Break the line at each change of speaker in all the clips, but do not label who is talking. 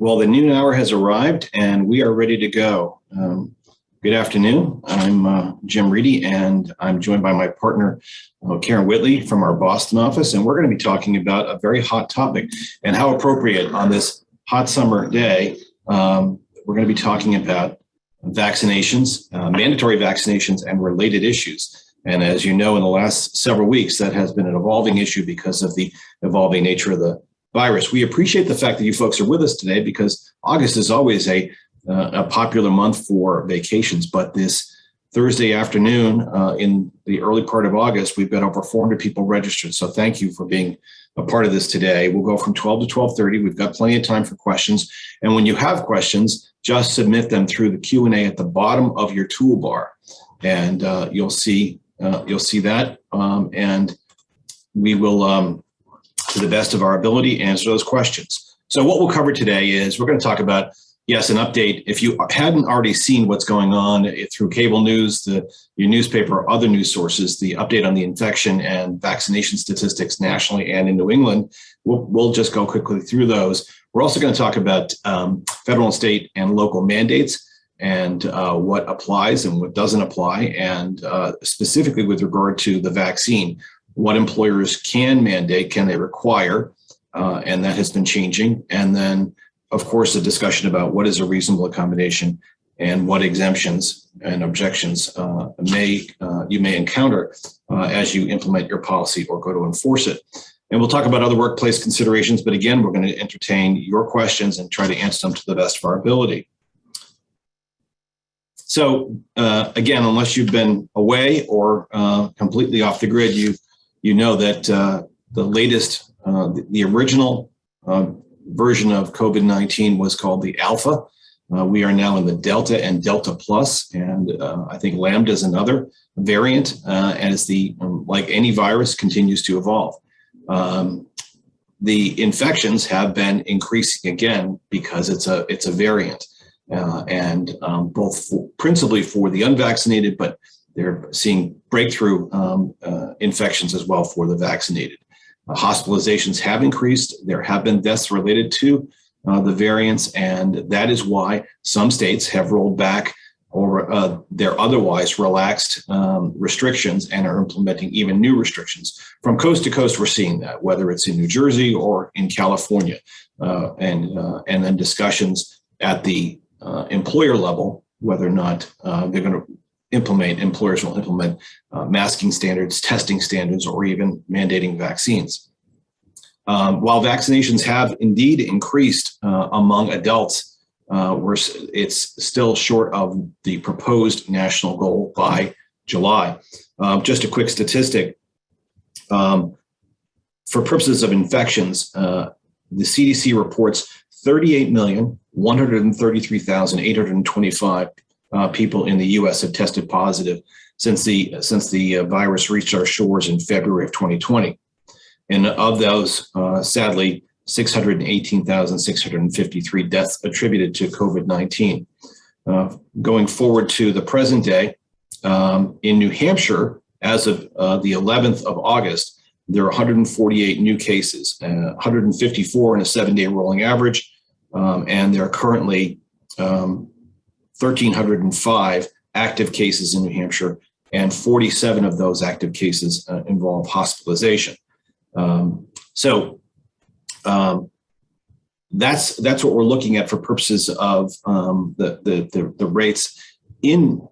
Well, the noon hour has arrived and we are ready to go. Good afternoon. I'm Jim Reedy and I'm joined by my partner, Karen Whitley from our Boston office. And we're going to be talking about a very hot topic and how appropriate on this hot summer day. We're going to be talking about vaccinations, mandatory vaccinations and related issues. And as you know, in the last several weeks, that has been an evolving issue because of the evolving nature of the virus. We appreciate the fact that you folks are with us today because August is always a popular month for vacations. But this Thursday afternoon, in the early part of August, we've got over 400 people registered. So thank you for being a part of this today. We'll go from 12 to 12:30. We've got plenty of time for questions. And when you have questions, just submit them through the Q&A at the bottom of your toolbar. And you'll see that. And we will, to the best of our ability, answer those questions. So what we'll cover today is we're going to talk about, yes, an update. If you hadn't already seen what's going on through cable news, your newspaper, or other news sources, the update on the infection and vaccination statistics nationally and in New England, we'll just go quickly through those. We're also going to talk about federal and state and local mandates and what applies and what doesn't apply, and specifically with regard to the vaccine, what employers can mandate, can they require, and that has been changing. And then, of course, a discussion about what is a reasonable accommodation and what exemptions and objections you may encounter as you implement your policy or go to enforce it. And we'll talk about other workplace considerations, but again, we're going to entertain your questions and try to answer them to the best of our ability. So again, unless you've been away or completely off the grid, you know that the latest, the original version of COVID-19 was called the Alpha. We are now in the Delta and Delta Plus, and I think Lambda is another variant, as like any virus continues to evolve. The infections have been increasing again because it's a variant, and principally for the unvaccinated, but they're seeing breakthrough infections as well for the vaccinated. Hospitalizations have increased. There have been deaths related to the variants, and that is why some states have rolled back or their otherwise relaxed restrictions and are implementing even new restrictions. From coast to coast, we're seeing that, whether it's in New Jersey or in California, and then discussions at the employer level, whether or not employers will implement masking standards, testing standards, or even mandating vaccines. While vaccinations have indeed increased among adults, it's still short of the proposed national goal by July. Just a quick statistic. For purposes of infections, the CDC reports 38,133,825 people in the U.S. have tested positive since the virus reached our shores in February of 2020. And of those, sadly, 618,653 deaths attributed to COVID-19. Going forward to the present day, in New Hampshire, as of the 11th of August, there are 148 new cases, 154 in a 7-day rolling average, and there are currently 1,305 active cases in New Hampshire, and 47 of those active cases involve hospitalization. That's what we're looking at for purposes of the rates in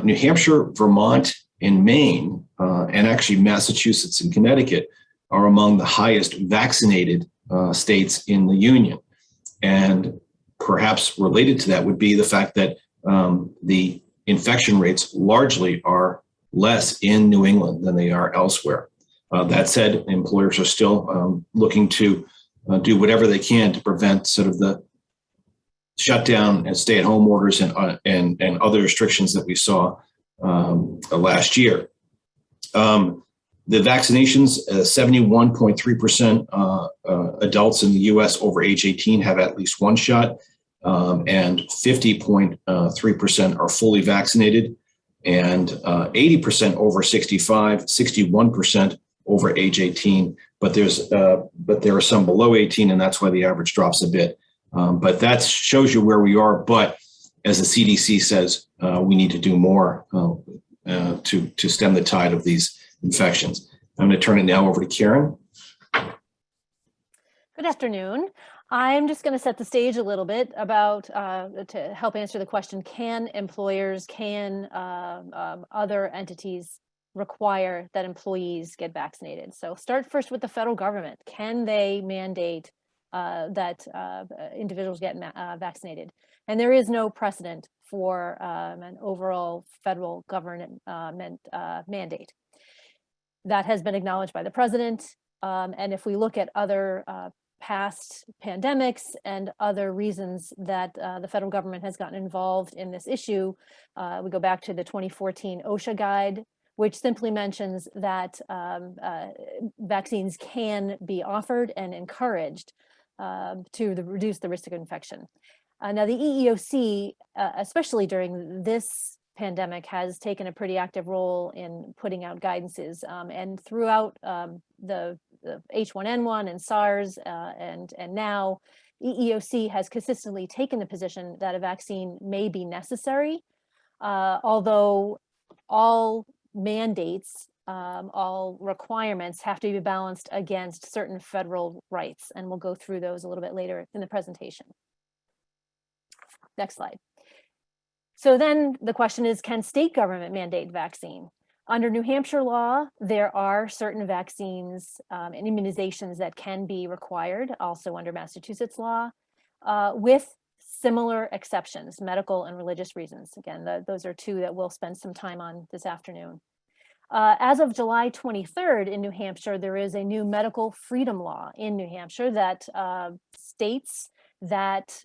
New Hampshire, Vermont, and Maine, and actually Massachusetts and Connecticut are among the highest vaccinated states in the union. And perhaps related to that would be the fact that the infection rates largely are less in New England than they are elsewhere. That said, employers are still looking to do whatever they can to prevent sort of the shutdown and stay-at-home orders and other restrictions that we saw last year. The vaccinations, 71.3% adults in the U.S. over age 18 have at least one shot, and 50.3% are fully vaccinated, and 80% over 65, 61% over age 18. But there are some below 18, and that's why the average drops a bit. But that shows you where we are. But as the CDC says, we need to do more to stem the tide of these infections. I'm going to turn it now over to Karen.
Good afternoon. I'm just going to set the stage a little bit about to help answer the question, can employers, can other entities require that employees get vaccinated? So start first with the federal government. Can they mandate that individuals get vaccinated? And there is no precedent for an overall federal government mandate. That has been acknowledged by the president. And if we look at other past pandemics and other reasons that the federal government has gotten involved in this issue, we go back to the 2014 OSHA guide, which simply mentions that vaccines can be offered and encouraged to reduce the risk of infection. Now, the EEOC, especially during this pandemic, has taken a pretty active role in putting out guidances, and throughout the H1N1 and SARS and now, EEOC has consistently taken the position that a vaccine may be necessary, although all mandates, all requirements have to be balanced against certain federal rights, and we'll go through those a little bit later in the presentation. Next slide. So then the question is, can state government mandate vaccine? Under New Hampshire law, there are certain vaccines and immunizations that can be required, also under Massachusetts law, with similar exceptions, medical and religious reasons. Again, those are two that we'll spend some time on this afternoon. As of July 23rd in New Hampshire, there is a new medical freedom law in New Hampshire that states that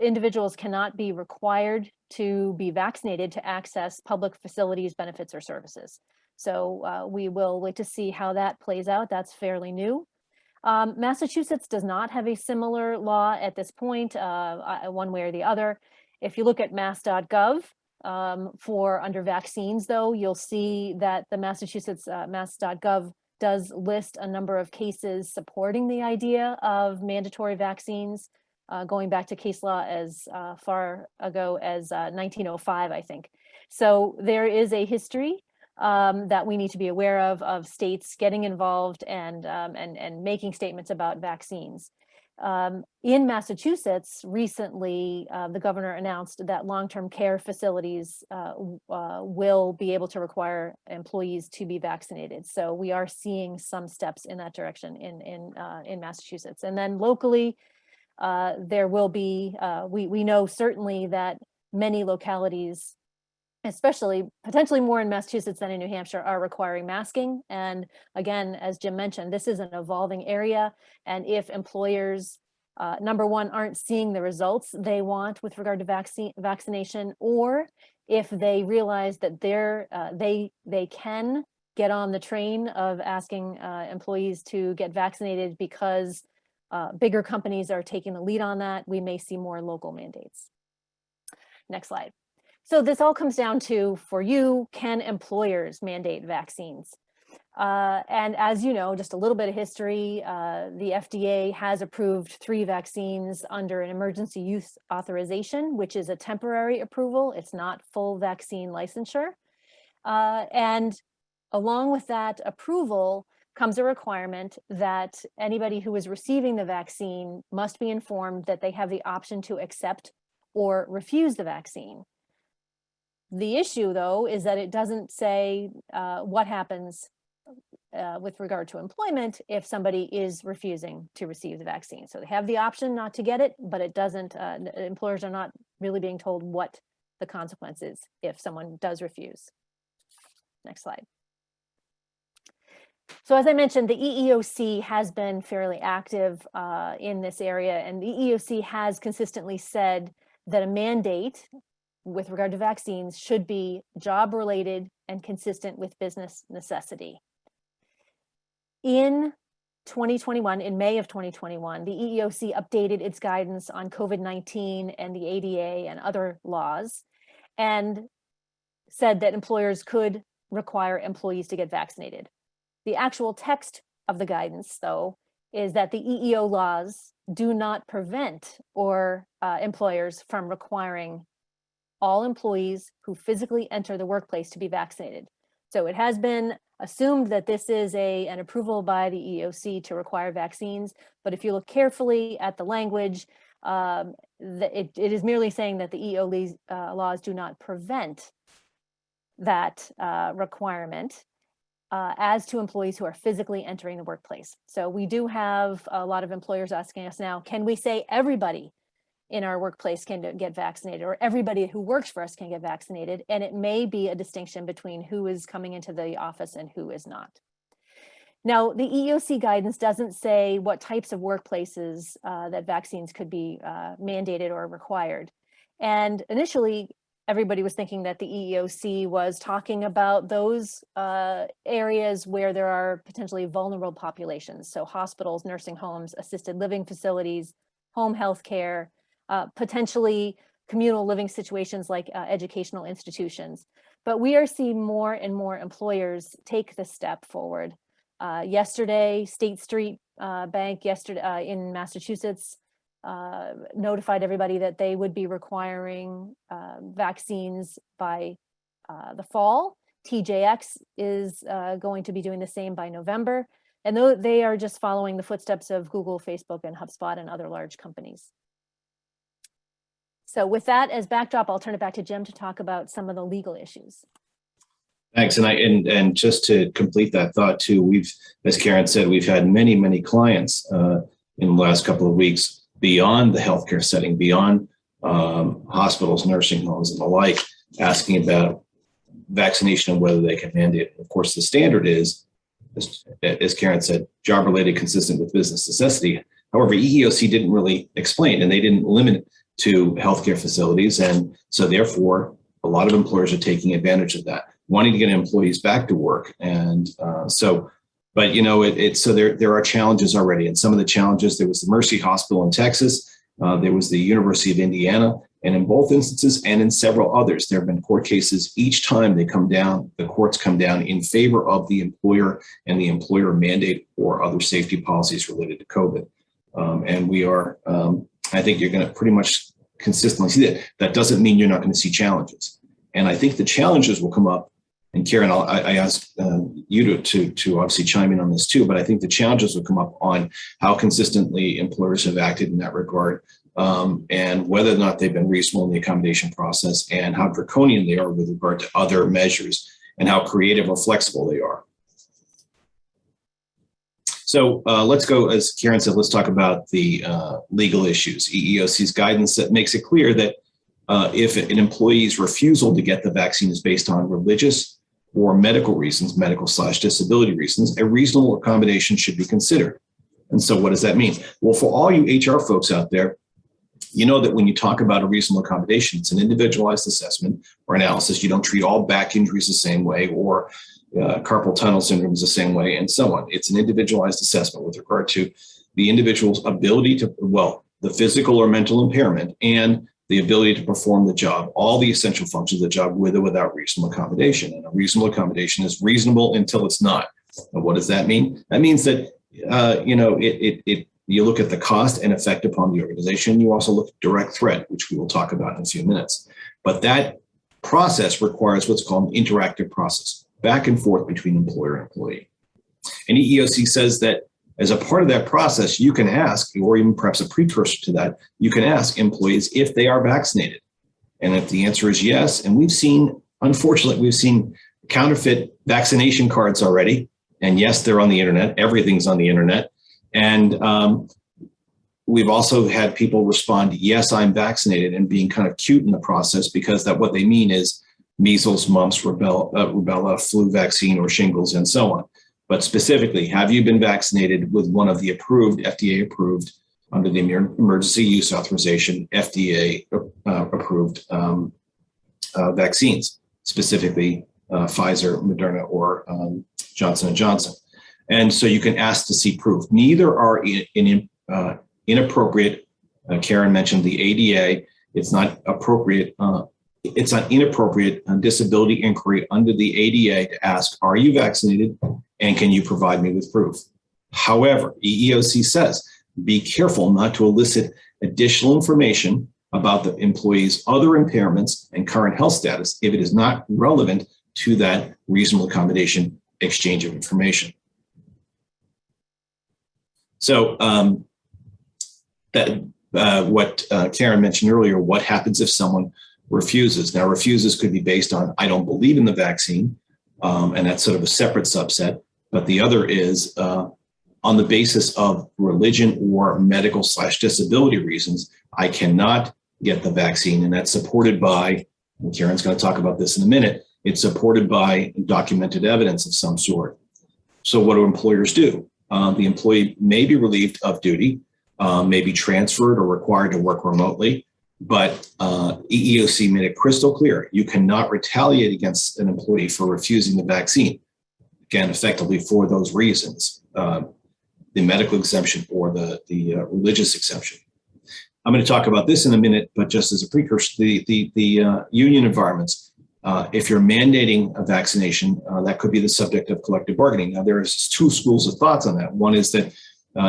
individuals cannot be required to be vaccinated to access public facilities, benefits, or services. So we will wait to see how that plays out. That's fairly new. Massachusetts does not have a similar law at this point, one way or the other. If you look at mass.gov for under vaccines, though, you'll see that the Massachusetts mass.gov does list a number of cases supporting the idea of mandatory vaccines, going back to case law as far ago as 1905, I think. So there is a history that we need to be aware of states getting involved and making statements about vaccines. In Massachusetts, recently, the governor announced that long-term care facilities will be able to require employees to be vaccinated. So we are seeing some steps in that direction in Massachusetts. And then locally, there will be, we know certainly that many localities, especially potentially more in Massachusetts than in New Hampshire, are requiring masking. And again, as Jim mentioned, this is an evolving area. And if employers, number one, aren't seeing the results they want with regard to vaccination, or if they realize that they can get on the train of asking employees to get vaccinated because bigger companies are taking the lead on that, we may see more local mandates. Next slide. So this all comes down to, for you, can employers mandate vaccines? And as you know, just a little bit of history, the FDA has approved 3 vaccines under an emergency use authorization, which is a temporary approval. It's not full vaccine licensure. And along with that approval comes a requirement that anybody who is receiving the vaccine must be informed that they have the option to accept or refuse the vaccine. The issue, though, is that it doesn't say what happens with regard to employment if somebody is refusing to receive the vaccine. So they have the option not to get it, but it doesn't, employers are not really being told what the consequence is if someone does refuse. Next slide. So as I mentioned, the EEOC has been fairly active in this area, and the EEOC has consistently said that a mandate with regard to vaccines should be job-related and consistent with business necessity. In 2021, in May of 2021, the EEOC updated its guidance on COVID-19 and the ADA and other laws, and said that employers could require employees to get vaccinated. The actual text of the guidance, though, is that the EEO laws do not prevent or employers from requiring all employees who physically enter the workplace to be vaccinated. So it has been assumed that this is an approval by the EEOC to require vaccines, but if you look carefully at the language, it is merely saying that the EEO laws do not prevent that requirement as to employees who are physically entering the workplace. So we do have a lot of employers asking us now, can we say everybody in our workplace can get vaccinated, or everybody who works for us can get vaccinated? And it may be a distinction between who is coming into the office and who is not. Now, the EEOC guidance doesn't say what types of workplaces that vaccines could be mandated or required. And initially, everybody was thinking that the EEOC was talking about those areas where there are potentially vulnerable populations. So hospitals, nursing homes, assisted living facilities, home health care, potentially communal living situations like educational institutions. But we are seeing more and more employers take this step forward. Yesterday, State Street Bank in Massachusetts notified everybody that they would be requiring vaccines by the fall. TJX is going to be doing the same by November. And they are just following the footsteps of Google, Facebook, and HubSpot and other large companies. So with that as backdrop, I'll turn it back to Jim to talk about some of the legal issues.
Thanks. And just to complete that thought too, as Karen said, we've had many clients in the last couple of weeks beyond the healthcare setting, beyond hospitals, nursing homes, and the like, asking about vaccination and whether they can mandate it. Of course, the standard is, as Karen said, job-related, consistent with business necessity. However, EEOC didn't really explain, and they didn't limit it to healthcare facilities. And so therefore, a lot of employers are taking advantage of that, wanting to get employees back to work. And but there are challenges already. And some of the challenges, there was the Mercy Hospital in Texas, there was the University of Indiana, and in both instances and in several others, there have been court cases. Each time the courts come down in favor of the employer and the employer mandate or other safety policies related to COVID. And we are, I think you're going to pretty much consistently see that. That doesn't mean you're not going to see challenges. And I think the challenges will come up. And Karen, I asked you to obviously chime in on this too, but I think the challenges will come up on how consistently employers have acted in that regard, and whether or not they've been reasonable in the accommodation process, and how draconian they are with regard to other measures, and how creative or flexible they are. So let's go, as Karen said, let's talk about the legal issues. EEOC's guidance that makes it clear that if an employee's refusal to get the vaccine is based on religious or medical reasons, medical/disability reasons, a reasonable accommodation should be considered. And so what does that mean? Well, for all you HR folks out there, you know that when you talk about a reasonable accommodation, it's an individualized assessment or analysis. You don't treat all back injuries the same way, or carpal tunnel syndrome is the same way, and so on. It's an individualized assessment with regard to the individual's ability to, the physical or mental impairment and the ability to perform the job, all the essential functions of the job with or without reasonable accommodation. And a reasonable accommodation is reasonable until it's not. And what does that mean? That means that, you look at the cost and effect upon the organization. You also look at direct threat, which we will talk about in a few minutes. But that process requires what's called an interactive process, back and forth between employer and employee. And EEOC says that as a part of that process, you can ask, or even perhaps a precursor to that, you can ask employees if they are vaccinated. And if the answer is yes, and unfortunately, we've seen counterfeit vaccination cards already. And yes, they're on the internet. Everything's on the internet. And we've also had people respond, yes, I'm vaccinated, and being kind of cute in the process, because that what they mean is measles, mumps, rubella, flu vaccine, or shingles, and so on. But specifically, have you been vaccinated with one of the approved, FDA approved, under the emergency use authorization, FDA approved vaccines, specifically Pfizer, Moderna, or Johnson & Johnson. And so you can ask to see proof. Neither are inappropriate. Karen mentioned the ADA. It's not appropriate. It's not inappropriate disability inquiry under the ADA to ask, are you vaccinated? And can you provide me with proof? However, EEOC says be careful not to elicit additional information about the employee's other impairments and current health status if it is not relevant to that reasonable accommodation exchange of information. So what Karen mentioned earlier, what happens if someone refuses? Now, refuses could be based on, I don't believe in the vaccine, and that's sort of a separate subset. But the other is on the basis of religion or medical/disability reasons, I cannot get the vaccine. And that's supported by, and Karen's going to talk about this in a minute, it's supported by documented evidence of some sort. So what do employers do? The employee may be relieved of duty, may be transferred or required to work remotely, but EEOC made it crystal clear, you cannot retaliate against an employee for refusing the vaccine. Again, effectively for those reasons, the medical exemption or the religious exemption. I'm going to talk about this in a minute, but just as a precursor, the union environments, if you're mandating a vaccination, that could be the subject of collective bargaining. Now, there's two schools of thoughts on that. One is that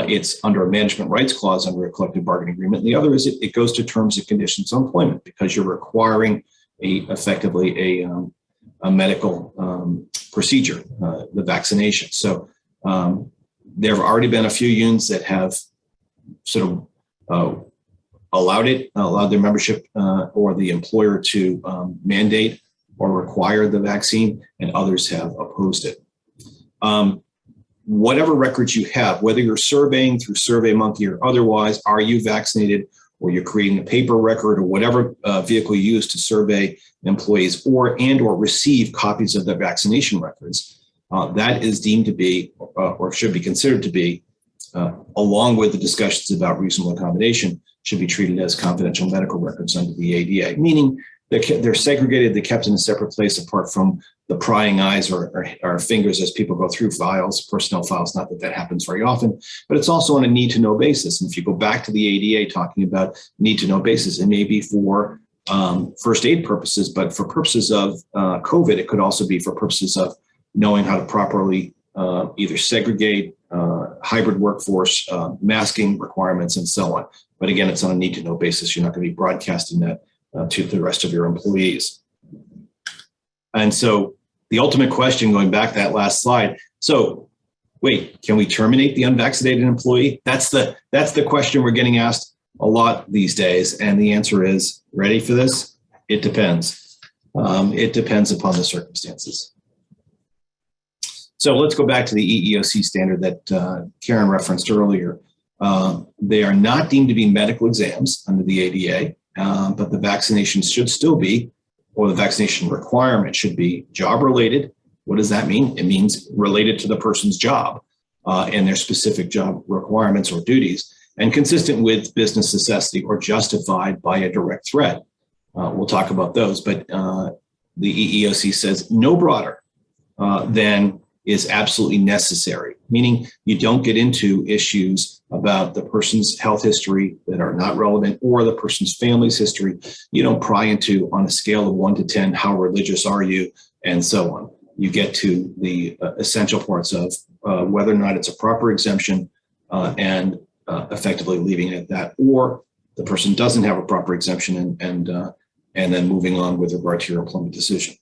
it's under a management rights clause under a collective bargaining agreement. And the other is it goes to terms and conditions of employment because you're requiring effectively a medical procedure, the vaccination. So there have already been a few unions that have sort of allowed their membership or the employer to mandate or require the vaccine, and others have opposed it. Whatever records you have, whether you're surveying through SurveyMonkey or otherwise, are you vaccinated, or you're creating a paper record or whatever vehicle you use to survey employees or receive copies of their vaccination records, that is deemed to be or should be considered to be, along with the discussions about reasonable accommodation, should be treated as confidential medical records under the ADA, meaning they're segregated, they're kept in a separate place apart from the prying eyes or fingers as people go through files, personnel files, not that that happens very often, but it's also on a need-to-know basis. And if you go back to the ADA talking about need-to-know basis, it may be for first aid purposes, but for purposes of COVID, it could also be for purposes of knowing how to properly either segregate, hybrid workforce, masking requirements, and so on. But again, it's on a need-to-know basis. You're not going to be broadcasting that to the rest of your employees. And so the ultimate question, going back to that last slide, so wait, can we terminate the unvaccinated employee? That's the question we're getting asked a lot these days. And the answer is, ready for this? It depends. It depends upon the circumstances. So let's go back to the EEOC standard that Karen referenced earlier. They are not deemed to be medical exams under the ADA, but the vaccinations should still be, or the vaccination requirement should be job related. What does that mean? It means related to the person's job and their specific job requirements or duties, and consistent with business necessity or justified by a direct threat. We'll talk about those, but the EEOC says no broader than is absolutely necessary, meaning you don't get into issues about the person's health history that are not relevant or the person's family's history. You don't pry into, on a scale of 1 to 10, how religious are you, and so on. You get to the essential parts of whether or not it's a proper exemption and effectively leaving it at that, or the person doesn't have a proper exemption and then moving on with regard to your employment decision.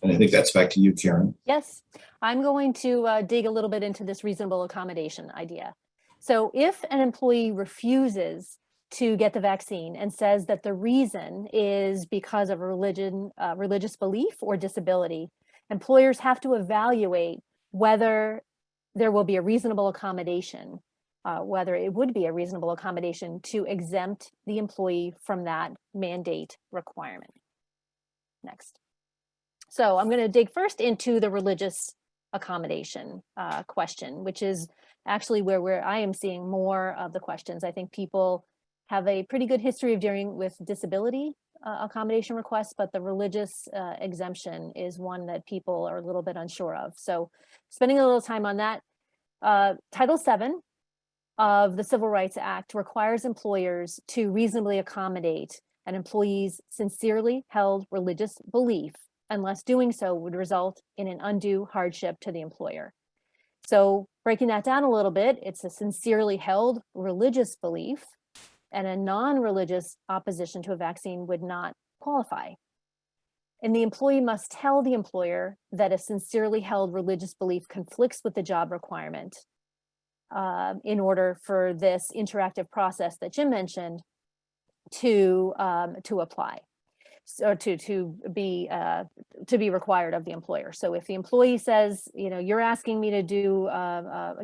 And I think that's back to you, Karen.
Yes, I'm going to dig a little bit into this reasonable accommodation idea. So if an employee refuses to get the vaccine and says that the reason is because of religious belief or disability, employers have to evaluate whether there will be a reasonable accommodation, whether it would be a reasonable accommodation to exempt the employee from that mandate requirement. Next. So I'm going to dig first into the religious accommodation question, which is actually where I am seeing more of the questions. I think people have a pretty good history of dealing with disability accommodation requests, but the religious exemption is one that people are a little bit unsure of. So spending a little time on that. Title VII of the Civil Rights Act requires employers to reasonably accommodate an employee's sincerely held religious belief, unless doing so would result in an undue hardship to the employer. So breaking that down a little bit, it's a sincerely held religious belief, and a non-religious opposition to a vaccine would not qualify. And the employee must tell the employer that a sincerely held religious belief conflicts with the job requirement in order for this interactive process that Jim mentioned to apply, so to be required of the employer. So if the employee says, you're asking me to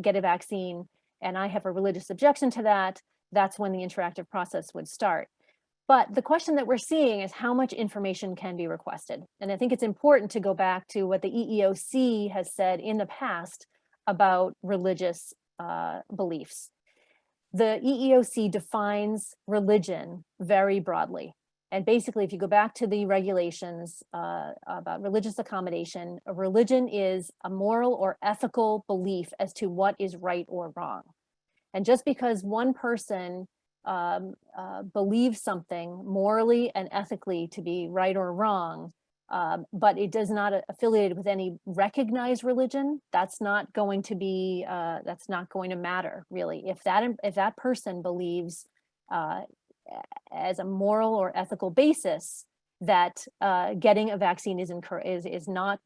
get a vaccine, and I have a religious objection to that, that's when the interactive process would start. But the question that we're seeing is how much information can be requested. And I think it's important to go back to what the EEOC has said in the past about religious beliefs. The EEOC defines religion very broadly. And basically, if you go back to the regulations about religious accommodation, a religion is a moral or ethical belief as to what is right or wrong. And just because one person believes something morally and ethically to be right or wrong, but it does not affiliate with any recognized religion, that's not going to be that's not going to matter, really. If that person believes as a moral or ethical basis that getting a vaccine is not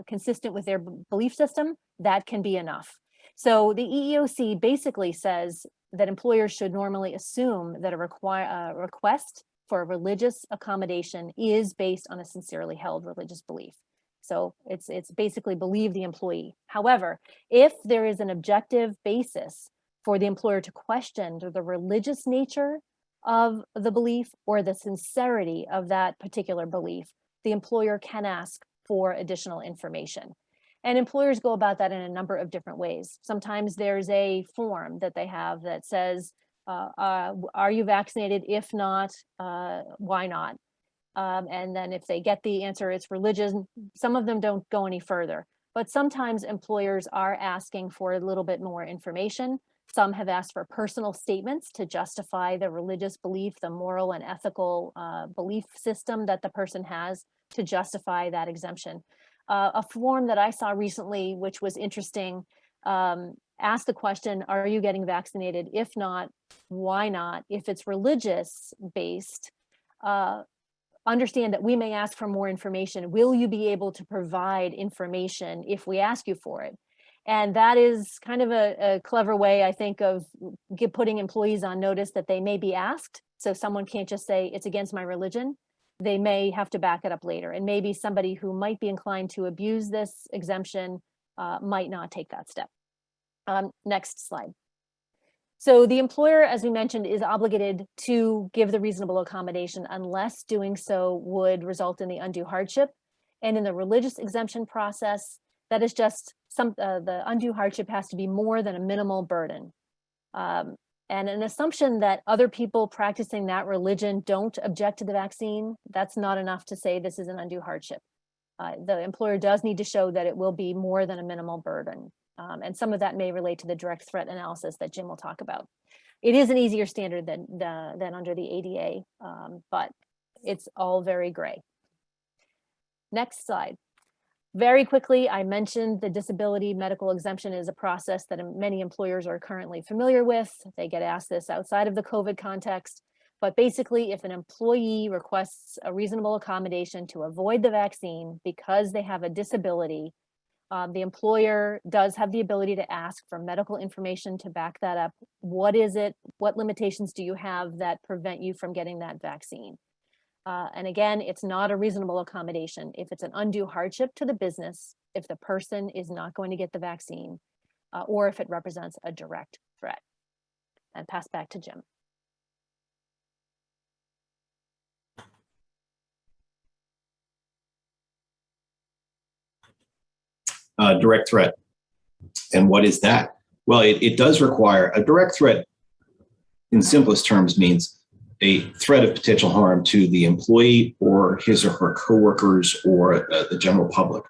consistent with their belief system, that can be enough. So the EEOC basically says that employers should normally assume that a request for a religious accommodation is based on a sincerely held religious belief. So it's basically believe the employee. However, if there is an objective basis for the employer to question the religious nature of the belief or the sincerity of that particular belief, the employer can ask for additional information. And employers go about that in a number of different ways. Sometimes there's a form that they have that says, are you vaccinated? If not, why not? And then if they get the answer, it's religion. Some of them don't go any further. But sometimes employers are asking for a little bit more information. Some have asked for personal statements to justify the religious belief, the moral and ethical belief system that the person has to justify that exemption. A form that I saw recently, which was interesting, asked the question, are you getting vaccinated? If not, why not? If it's religious based, understand that we may ask for more information. Will you be able to provide information if we ask you for it? And that is kind of a clever way, I think, of putting employees on notice that they may be asked. So someone can't just say it's against my religion. They may have to back it up later. And maybe somebody who might be inclined to abuse this exemption might not take that step. Next slide. So the employer, as we mentioned, is obligated to give the reasonable accommodation unless doing so would result in the undue hardship. And in the religious exemption process, that is just the undue hardship has to be more than a minimal burden. And an assumption that other people practicing that religion don't object to the vaccine, that's not enough to say this is an undue hardship. The employer does need to show that it will be more than a minimal burden. And some of that may relate to the direct threat analysis that Jim will talk about. It is an easier standard than under the ADA, but it's all very gray. Next slide. Very quickly, I mentioned the disability medical exemption is a process that many employers are currently familiar with. They get asked this outside of the COVID context. But basically, if an employee requests a reasonable accommodation to avoid the vaccine because they have a disability, the employer does have the ability to ask for medical information to back that up. What is it? What limitations do you have that prevent you from getting that vaccine? And again, it's not a reasonable accommodation if it's an undue hardship to the business, if the person is not going to get the vaccine, or if it represents a direct threat. And pass back to Jim.
Direct threat. And what is that? Well, it does require a direct threat. In simplest terms, means a threat of potential harm to the employee or his or her coworkers or the general public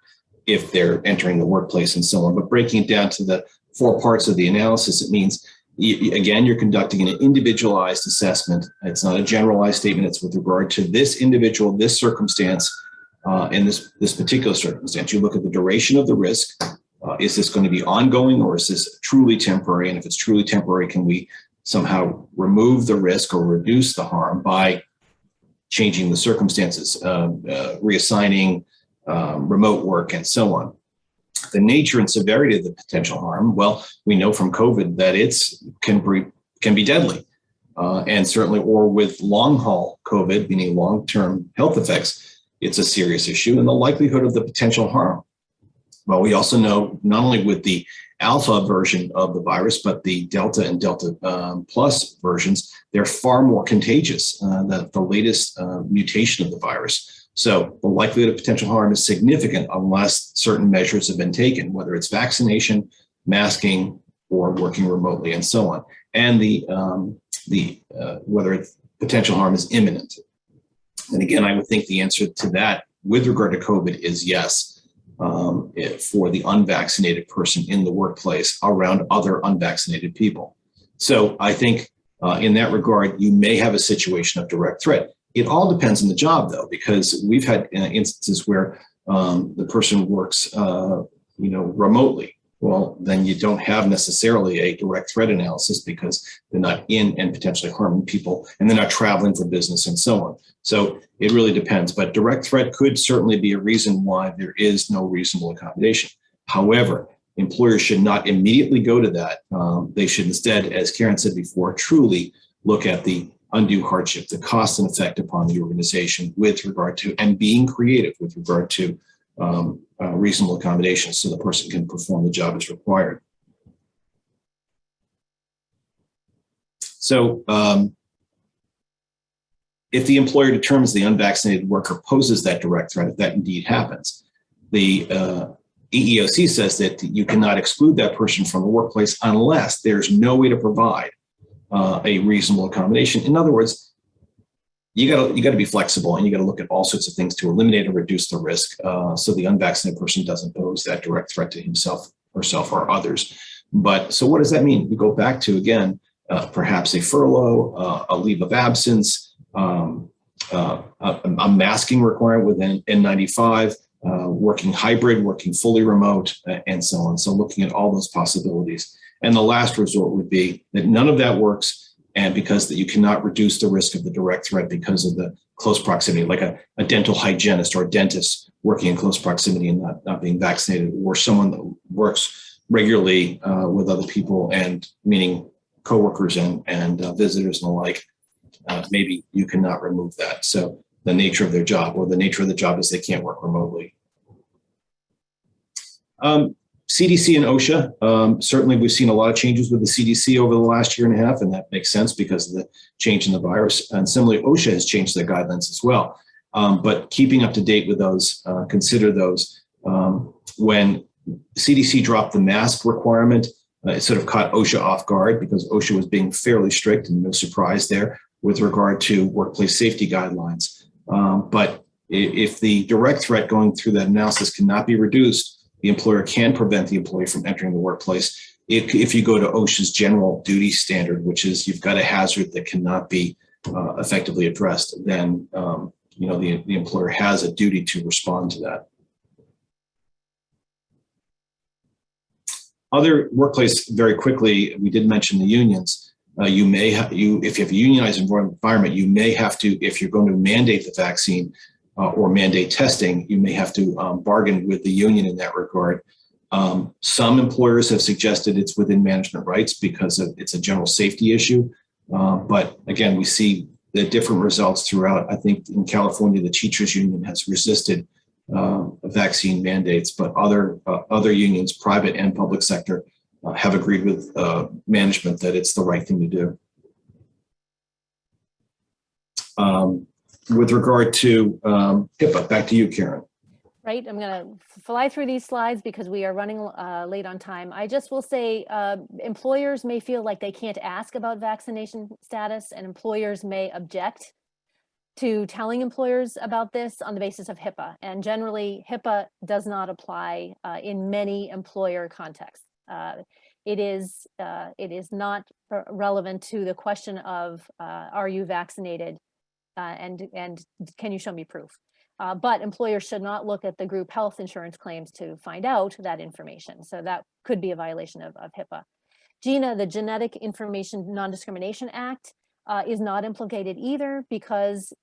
if they're entering the workplace and so on. But breaking it down to the 4 parts of the analysis, it means, again, you're conducting an individualized assessment. It's not a generalized statement. It's with regard to this individual, this circumstance, and this particular circumstance. You look at the duration of the risk. Is this going to be ongoing, or is this truly temporary? And if it's truly temporary, can we somehow remove the risk or reduce the harm by changing the circumstances, reassigning remote work, and so on? The nature and severity of the potential harm, well, we know from COVID that can be deadly. And certainly, or with long haul COVID, meaning long-term health effects, it's a serious issue. And the likelihood of the potential harm. Well, we also know not only with the alpha version of the virus, but the Delta and Delta plus versions, they're far more contagious than the latest mutation of the virus. So the likelihood of potential harm is significant unless certain measures have been taken, whether it's vaccination, masking, or working remotely, and so on. And whether potential harm is imminent. And again, I would think the answer to that with regard to COVID is yes. For the unvaccinated person in the workplace around other unvaccinated people. So I think in that regard, you may have a situation of direct threat. It all depends on the job, though, because we've had instances where the person works, remotely. Well, then you don't have necessarily a direct threat analysis because they're not in and potentially harming people, and they're not traveling for business and so on. So it really depends. But direct threat could certainly be a reason why there is no reasonable accommodation. However, employers should not immediately go to that. They should instead, as Karen said before, truly look at the undue hardship, the cost and effect upon the organization with regard to, and being creative with regard to reasonable accommodations so the person can perform the job as required. So if the employer determines the unvaccinated worker poses that direct threat, if that indeed happens, the EEOC says that you cannot exclude that person from the workplace unless there's no way to provide a reasonable accommodation. In other words, you got to be flexible, and you got to look at all sorts of things to eliminate and reduce the risk, so the unvaccinated person doesn't pose that direct threat to himself, herself, or others. But so what does that mean? We go back to, again, perhaps a furlough, a leave of absence, a masking requirement within N95, working hybrid, working fully remote, and so on. So looking at all those possibilities. And the last resort would be that none of that works, and because that you cannot reduce the risk of the direct threat because of the close proximity, like a dental hygienist or a dentist working in close proximity and not being vaccinated, or someone that works regularly with other people, and meaning coworkers and visitors and the like, maybe you cannot remove that. So the nature of their job, or the nature of the job is they can't work remotely. CDC and OSHA, certainly we've seen a lot of changes with the CDC over the last year and a half, and that makes sense because of the change in the virus. And similarly, OSHA has changed their guidelines as well. But keeping up to date with those, consider those. When CDC dropped the mask requirement, it sort of caught OSHA off guard because OSHA was being fairly strict, and no surprise there with regard to workplace safety guidelines. But if the direct threat going through that analysis cannot be reduced, the employer can prevent the employee from entering the workplace. If you go to OSHA's general duty standard, which is you've got a hazard that cannot be effectively addressed, then the employer has a duty to respond to that. Other workplace, very quickly, we did mention the unions. If you have a unionized environment, you may have to, if you're going to mandate the vaccine, or mandate testing, you may have to bargain with the union in that regard. Some employers have suggested it's within management rights because it's a general safety issue. But again, we see the different results throughout. I think in California, the teachers union has resisted vaccine mandates, but other unions, private and public sector, have agreed with management that it's the right thing to do. With regard to HIPAA, back to you, Karen.
Right, I'm going to fly through these slides because we are running late on time. I just will say employers may feel like they can't ask about vaccination status, and employers may object to telling employers about this on the basis of HIPAA. And generally, HIPAA does not apply in many employer contexts. It is not relevant to the question of are you vaccinated? And can you show me proof? But employers should not look at the group health insurance claims to find out that information. So that could be a violation of HIPAA. GINA, the Genetic Information Non-Discrimination Act, is not implicated either, because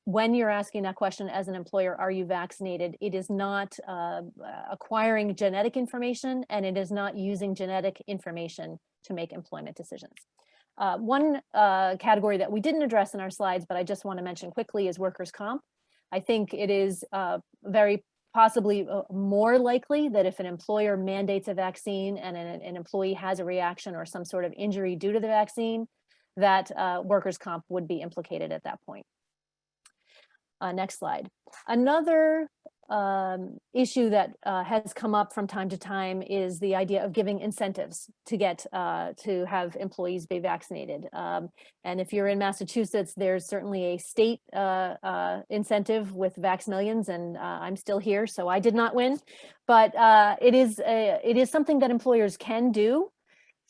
when you're asking that question as an employer, are you vaccinated? It is not acquiring genetic information, and it is not using genetic information to make employment decisions. One category that we didn't address in our slides, but I just want to mention quickly, is workers' comp. I think it is very possibly more likely that if an employer mandates a vaccine and an employee has a reaction or some sort of injury due to the vaccine, that workers' comp would be implicated at that point. Next slide. Another issue that has come up from time to time is the idea of giving incentives to get to have employees be vaccinated. And if you're in Massachusetts, there's certainly a state incentive with Vax Millions, and I'm still here, so I did not win. But it is something that employers can do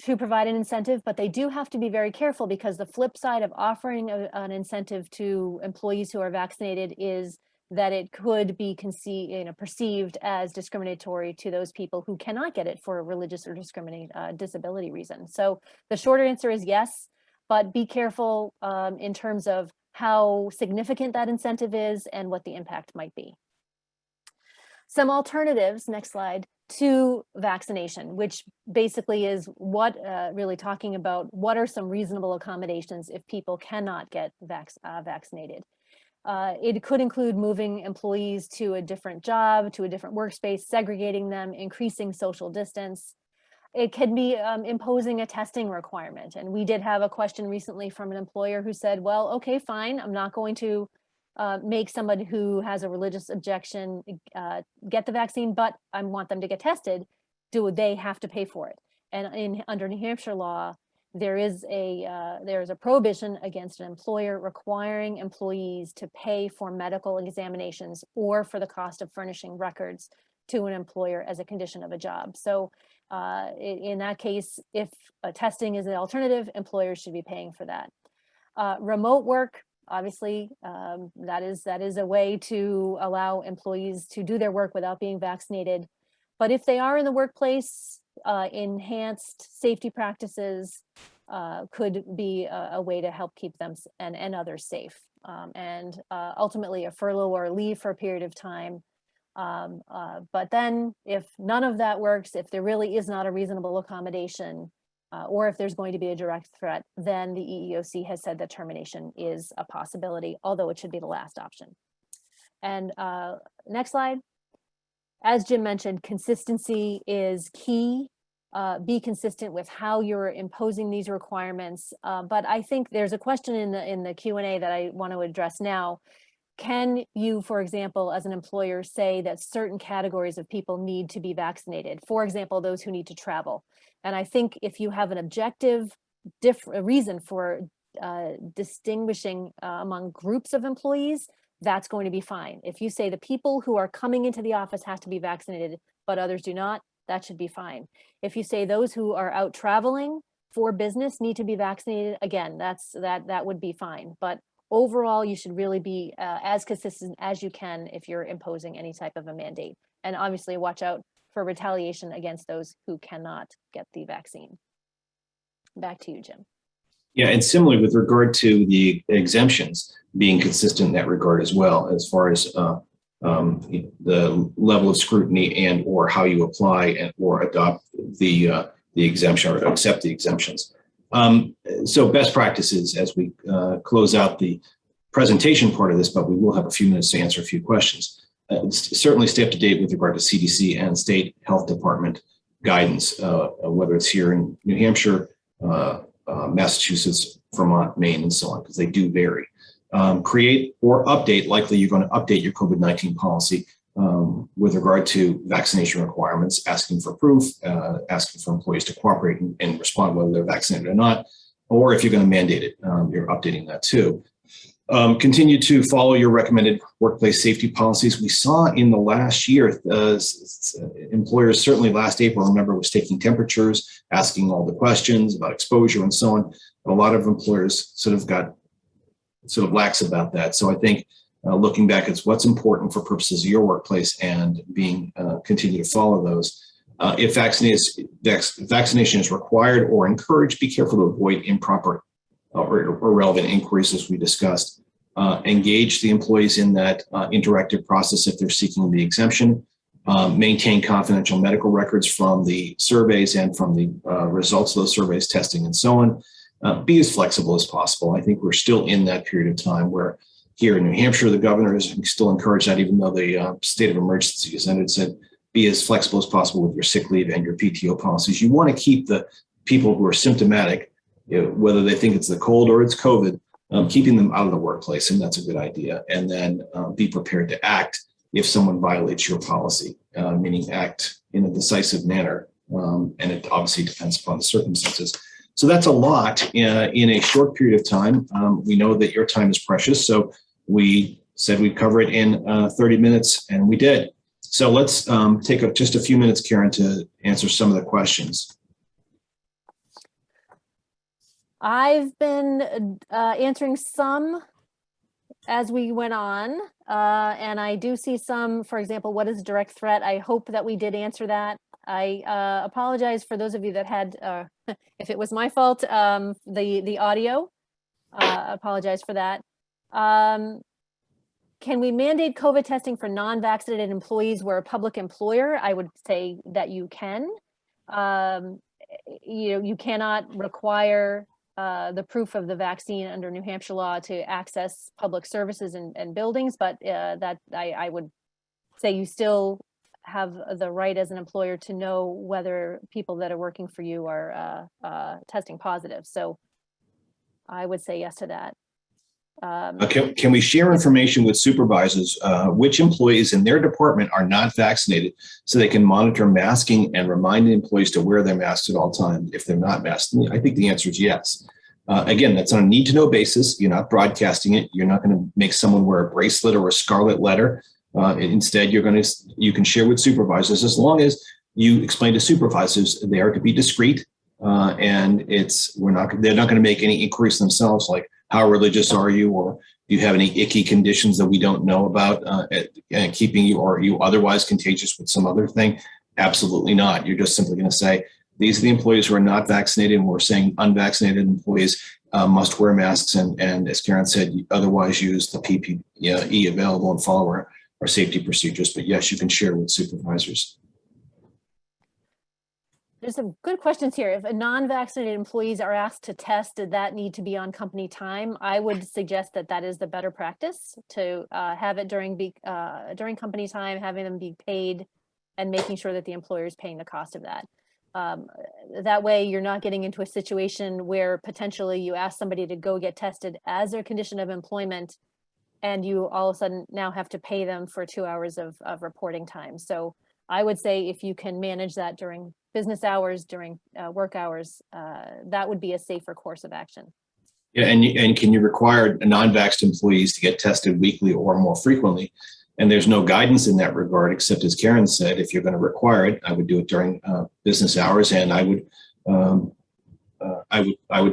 to provide an incentive, but they do have to be very careful, because the flip side of offering an incentive to employees who are vaccinated is that it could be perceived as discriminatory to those people who cannot get it for a religious or disability reason. So the short answer is yes, but be careful in terms of how significant that incentive is and what the impact might be. Some alternatives, next slide, to vaccination, which basically is what really talking about what are some reasonable accommodations if people cannot get vaccinated. It could include moving employees to a different job, to a different workspace, segregating them, increasing social distance. It can be imposing a testing requirement. And we did have a question recently from an employer who said, well, okay, fine, I'm not going to make somebody who has a religious objection get the vaccine, but I want them to get tested. Do they have to pay for it? And under New Hampshire law, there is a prohibition against an employer requiring employees to pay for medical examinations or for the cost of furnishing records to an employer as a condition of a job. So in that case, if testing is the alternative, employers should be paying for that. Remote work, obviously, that is a way to allow employees to do their work without being vaccinated. But if they are in the workplace, enhanced safety practices could be a way to help keep them and others safe. And ultimately a furlough or leave for a period of time. But then if none of that works, if there really is not a reasonable accommodation, or if there's going to be a direct threat, then the EEOC has said that termination is a possibility, although it should be the last option. And next slide. As Jim mentioned, consistency is key. Be consistent with how you're imposing these requirements. But I think there's a question in the Q&A that I want to address now. Can you, for example, as an employer, say that certain categories of people need to be vaccinated? For example, those who need to travel. And I think if you have an objective reason for distinguishing among groups of employees, that's going to be fine. If you say the people who are coming into the office have to be vaccinated, but others do not, that should be fine. If you say those who are out traveling for business need to be vaccinated, again, that would be fine. But overall, you should really be as consistent as you can if you're imposing any type of a mandate. And obviously watch out for retaliation against those who cannot get the vaccine. Back to you, Jim.
Yeah, and similarly with regard to the exemptions, being consistent in that regard as well, as far as the level of scrutiny and or how you apply and or adopt the exemption or accept the exemptions. So best practices as we close out the presentation part of this, but we will have a few minutes to answer a few questions. Certainly stay up to date with regard to CDC and state health department guidance, whether it's here in New Hampshire, Massachusetts, Vermont, Maine, and so on, because they do vary. Create or update, likely you're going to update your COVID-19 policy with regard to vaccination requirements, asking for proof, asking for employees to cooperate and respond whether they're vaccinated or not, or if you're going to mandate it, you're updating that too. Continue to follow your recommended workplace safety policies. We saw in the last year, employers, certainly last April, remember, was taking temperatures, asking all the questions about exposure and so on. But a lot of employers sort of got lax about that. So I think looking back at what's important for purposes of your workplace and continue to follow those. If vaccination is required or encouraged, be careful to avoid improper or irrelevant inquiries, as we discussed. Engage the employees in that interactive process if they're seeking the exemption. Maintain confidential medical records from the surveys and from the results of those surveys, testing, and so on. Be as flexible as possible. I think we're still in that period of time where here in New Hampshire, the governor is still encouraged that, even though the state of emergency is ended, said be as flexible as possible with your sick leave and your PTO policies. You want to keep the people who are symptomatic, whether they think it's the cold or it's COVID, keeping them out of the workplace, and that's a good idea. And then be prepared to act if someone violates your policy, meaning act in a decisive manner. And it obviously depends upon the circumstances. So that's a lot in a short period of time. We know that your time is precious, so we said we'd cover it in 30 minutes, and we did. So let's take just a few minutes, Karen, to answer some of the questions.
I've been answering some as we went on, and I do see some, for example, what is a direct threat? I hope that we did answer that. I apologize for those of you that had, if it was my fault, the audio, apologize for that. Can we mandate COVID testing for non-vaccinated employees where a public employer? I would say that you can. You cannot require the proof of the vaccine under New Hampshire law to access public services and buildings, but that I would say you still have the right as an employer to know whether people that are working for you are testing positive. So I would say yes to that.
Can we share information with supervisors which employees in their department are not vaccinated, so they can monitor masking and remind the employees to wear their masks at all times if they're not masked? I think the answer is yes. Again, that's on a need-to-know basis. You're not broadcasting it. You're not going to make someone wear a bracelet or a scarlet letter. Instead, you can share with supervisors, as long as you explain to supervisors they are to be discreet, and they're not going to make any inquiries themselves, like how religious are you, or do you have any icky conditions that we don't know about keeping you, or are you otherwise contagious with some other thing? Absolutely not. You're just simply going to say, these are the employees who are not vaccinated, and we're saying unvaccinated employees must wear masks, and as Karen said, otherwise use the PPE available and follow our safety procedures. But yes, you can share with supervisors.
There's some good questions here. If non-vaccinated employees are asked to test, did that need to be on company time? I would suggest that that is the better practice, to have it during company time, having them be paid, and making sure that the employer is paying the cost of that. That way you're not getting into a situation where potentially you ask somebody to go get tested as their condition of employment, and you all of a sudden now have to pay them for 2 hours of reporting time. So I would say if you can manage that during business hours, during work hours, that would be a safer course of action.
Yeah, and can you require non-vaxxed employees to get tested weekly or more frequently? And there's no guidance in that regard, except, as Karen said, if you're going to require it, I would do it during business hours, and I would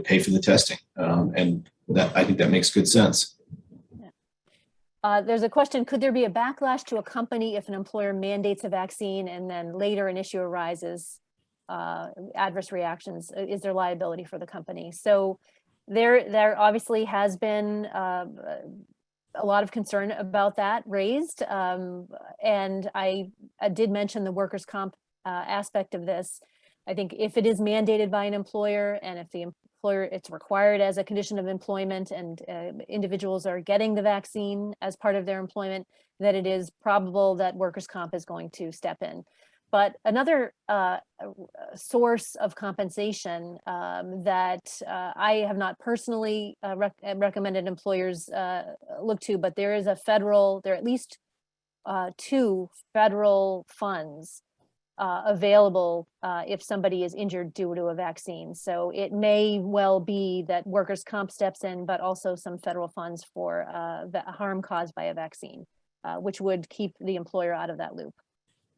pay for the testing, and I think that makes good sense.
There's a question: could there be a backlash to a company if an employer mandates a vaccine and then later an issue arises, adverse reactions? Is there liability for the company? So there obviously has been a lot of concern about that raised. And I did mention the workers' comp aspect of this. I think if it is mandated by an employer, and if the employer, it's required as a condition of employment, and individuals are getting the vaccine as part of their employment, that it is probable that workers' comp is going to step in. But another source of compensation that I have not personally recommended employers look to, but there is there are at least 2 federal funds available if somebody is injured due to a vaccine. So it may well be that workers' comp steps in, but also some federal funds for harm caused by a vaccine, which would keep the employer out of that loop.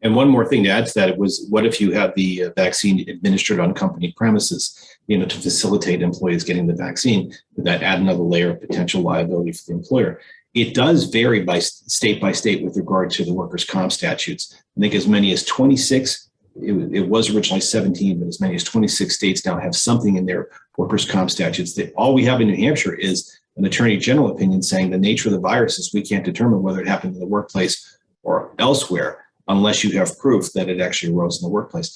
And one more thing to add to that, what if you have the vaccine administered on company premises, to facilitate employees getting the vaccine? Would that add another layer of potential liability for the employer? It does vary by state with regard to the workers' comp statutes. I think as many as 26, it was originally 17, but as many as 26 states now have something in their workers' comp statutes. That all we have in New Hampshire is an attorney general opinion saying the nature of the virus is we can't determine whether it happened in the workplace or elsewhere unless you have proof that it actually arose in the workplace.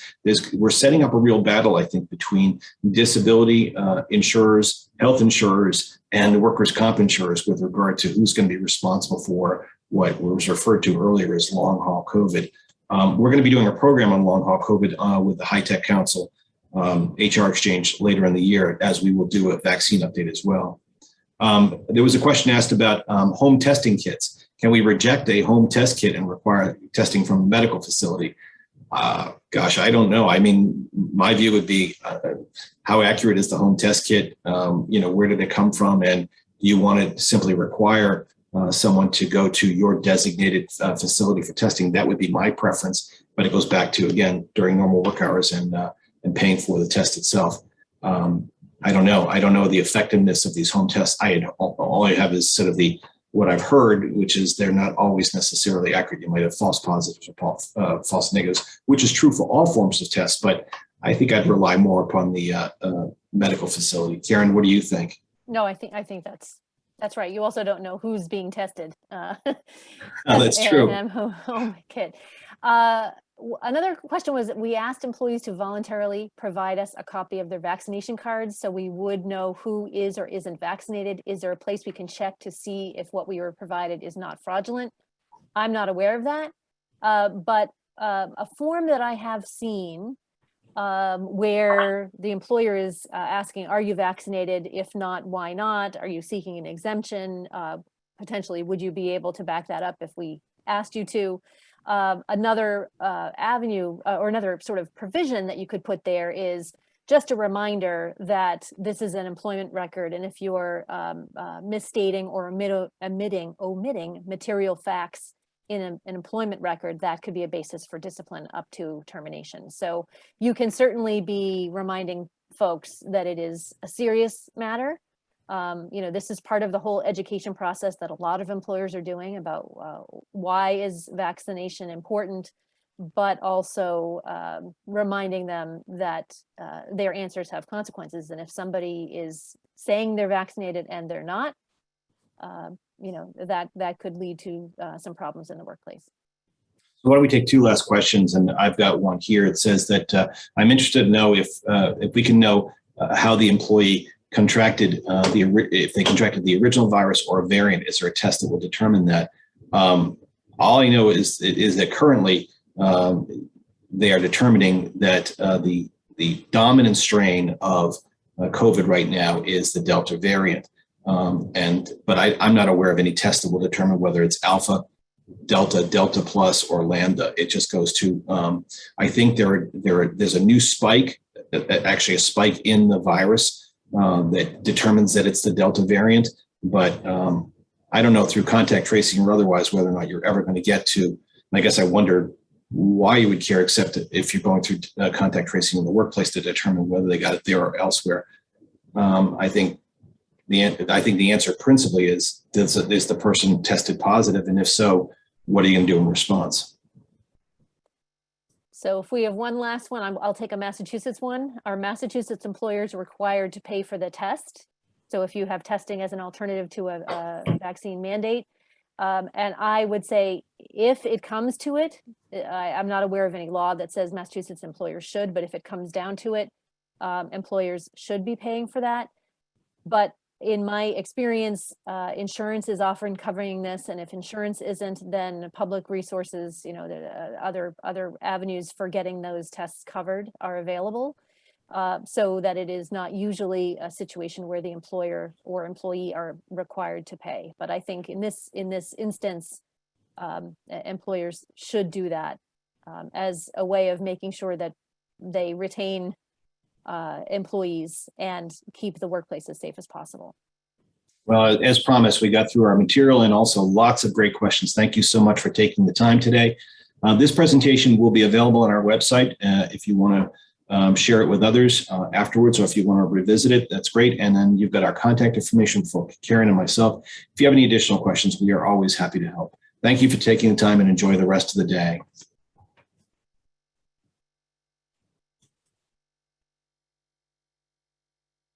We're setting up a real battle, I think, between disability insurers, health insurers, and workers' comp insurers with regard to who's going to be responsible for what was referred to earlier as long-haul COVID. We're going to be doing a program on long-haul COVID with the High Tech Council HR Exchange later in the year, as we will do a vaccine update as well. There was a question asked about home testing kits. Can we reject a home test kit and require testing from a medical facility? Gosh, I don't know. I mean, my view would be how accurate is the home test kit? Where did it come from? And do you want to simply require someone to go to your designated facility for testing? That would be my preference. But it goes back to, again, during normal work hours and paying for the test itself. I don't know. I don't know the effectiveness of these home tests. All I have is sort of what I've heard, which is they're not always necessarily accurate. You might have false positives or false negatives, which is true for all forms of tests. But I think I'd rely more upon the medical facility. Karen, what do you think?
No, I think that's right. You also don't know who's being tested.
That's true.
Home kit. Another question was, we asked employees to voluntarily provide us a copy of their vaccination cards so we would know who is or isn't vaccinated. Is there a place we can check to see if what we were provided is not fraudulent? I'm not aware of that, but a form that I have seen where the employer is asking, are you vaccinated? If not, why not? Are you seeking an exemption? Potentially, would you be able to back that up if we asked you to? Another avenue or another sort of provision that you could put there is just a reminder that this is an employment record, and if you're misstating or omitting material facts in an employment record, that could be a basis for discipline up to termination. So you can certainly be reminding folks that it is a serious matter. This is part of the whole education process that a lot of employers are doing about why is vaccination important, but also reminding them that their answers have consequences. And if somebody is saying they're vaccinated and they're not, that could lead to some problems in the workplace.
So why don't we take two last questions? And I've got one here. It says that I'm interested to know if we can know how the employee contracted if they contracted the original virus or a variant. Is there a test that will determine that? All I know is that currently they are determining that the dominant strain of COVID right now is the Delta variant. But I'm not aware of any test that will determine whether it's Alpha, Delta, Delta Plus, or Lambda. It just goes to, I think there's a new spike, actually a spike in the virus that determines that it's the Delta variant. But I don't know through contact tracing or otherwise whether or not you're ever going to get to, and I guess I wonder why you would care, except if you're going through contact tracing in the workplace to determine whether they got it there or elsewhere. I think the answer principally is the person tested positive? And if so, what are you going to do in response?
So if we have one last one, I'll take a Massachusetts one. Are Massachusetts employers required to pay for the test? So if you have testing as an alternative to a vaccine mandate, and I would say if it comes to it, I'm not aware of any law that says Massachusetts employers should, but if it comes down to it, employers should be paying for that. But in my experience, insurance is often covering this, and if insurance isn't, then public resources, other avenues for getting those tests covered are available, so that it is not usually a situation where the employer or employee are required to pay. But I think in this instance, employers should do that as a way of making sure that they retain employees and keep the workplace as safe as possible.
Well, as promised, we got through our material and also lots of great questions. Thank you so much for taking the time today. This presentation will be available on our website if you want share it with others afterwards, or if you want to revisit it, that's great. And then you've got our contact information for Karen and myself. If you have any additional questions, we are always happy to help. Thank you for taking the time and enjoy the rest of the day.